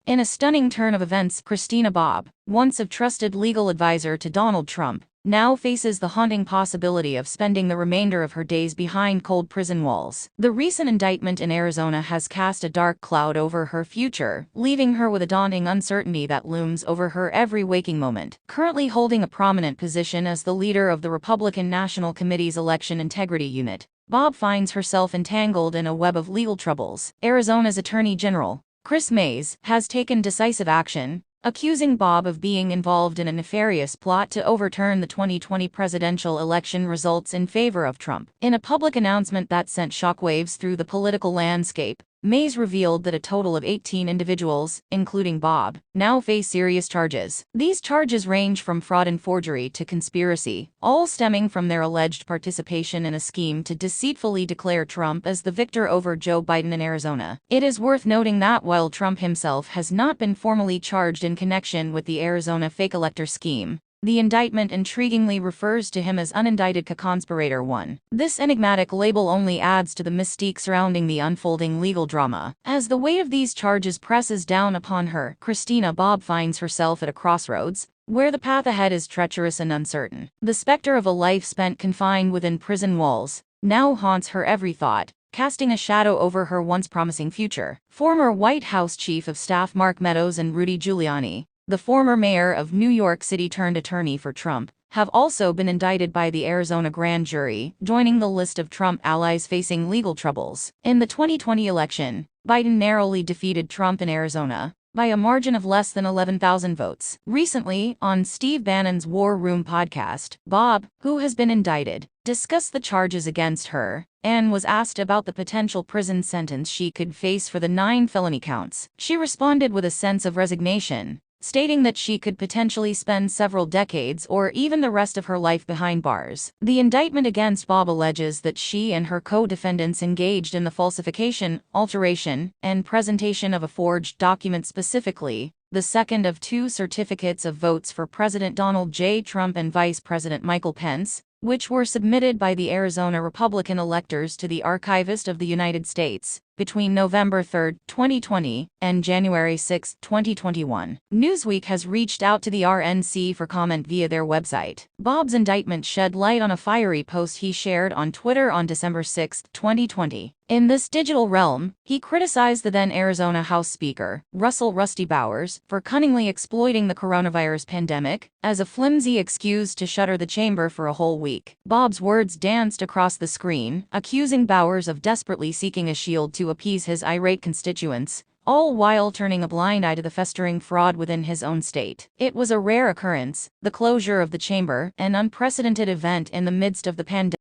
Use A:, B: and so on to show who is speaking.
A: In a stunning turn of events, Christina Bobb, once a trusted legal advisor to Donald Trump, now faces the haunting possibility of spending the remainder of her days behind cold prison walls. The recent indictment in Arizona has cast a dark cloud over her future, leaving her with a daunting uncertainty that looms over her every waking moment. Currently holding a prominent position as the leader of the Republican National Committee's Election Integrity Unit, Bobb finds herself entangled in a web of legal troubles. Arizona's Attorney General, Kris Mayes, has taken decisive action, accusing Bobb of being involved in a nefarious plot to overturn the 2020 presidential election results in favor of Trump. In a public announcement that sent shockwaves through the political landscape, Mayes revealed that a total of 18 individuals, including Bobb, now face serious charges. These charges range from fraud and forgery to conspiracy, all stemming from their alleged participation in a scheme to deceitfully declare Trump as the victor over Joe Biden in Arizona. It is worth noting that while Trump himself has not been formally charged in connection with the Arizona fake elector scheme, the indictment intriguingly refers to him as unindicted co-conspirator 1. This enigmatic label only adds to the mystique surrounding the unfolding legal drama. As the weight of these charges presses down upon her, Christina Bobb finds herself at a crossroads, where the path ahead is treacherous and uncertain. The specter of a life spent confined within prison walls now haunts her every thought, casting a shadow over her once promising future. Former White House Chief of Staff Mark Meadows and Rudy Giuliani, the former mayor of New York City turned attorney for Trump, have also been indicted by the Arizona grand jury, joining the list of Trump allies facing legal troubles. In the 2020 election, Biden narrowly defeated Trump in Arizona by a margin of less than 11,000 votes. Recently, on Steve Bannon's War Room podcast, Bobb, who has been indicted, discussed the charges against her and was asked about the potential prison sentence she could face for the 9 felony counts. She responded with a sense of resignation, stating that she could potentially spend several decades or even the rest of her life behind bars. The indictment against Bobb alleges that she and her co-defendants engaged in the falsification, alteration, and presentation of a forged document, specifically the second of 2 certificates of votes for President Donald J. Trump and Vice President Michael Pence, which were submitted by the Arizona Republican electors to the Archivist of the United States between November 3, 2020, and January 6, 2021. Newsweek has reached out to the RNC for comment via their website. Bobb's indictment shed light on a fiery post he shared on Twitter on December 6, 2020. In this digital realm, he criticized the then Arizona House Speaker, Russell "Rusty" Bowers, for cunningly exploiting the coronavirus pandemic as a flimsy excuse to shutter the chamber for a whole week. Bobb's words danced across the screen, accusing Bowers of desperately seeking a shield to appease his irate constituents, all while turning a blind eye to the festering fraud within his own state. It was a rare occurrence, the closure of the chamber, an unprecedented event in the midst of the pandemic.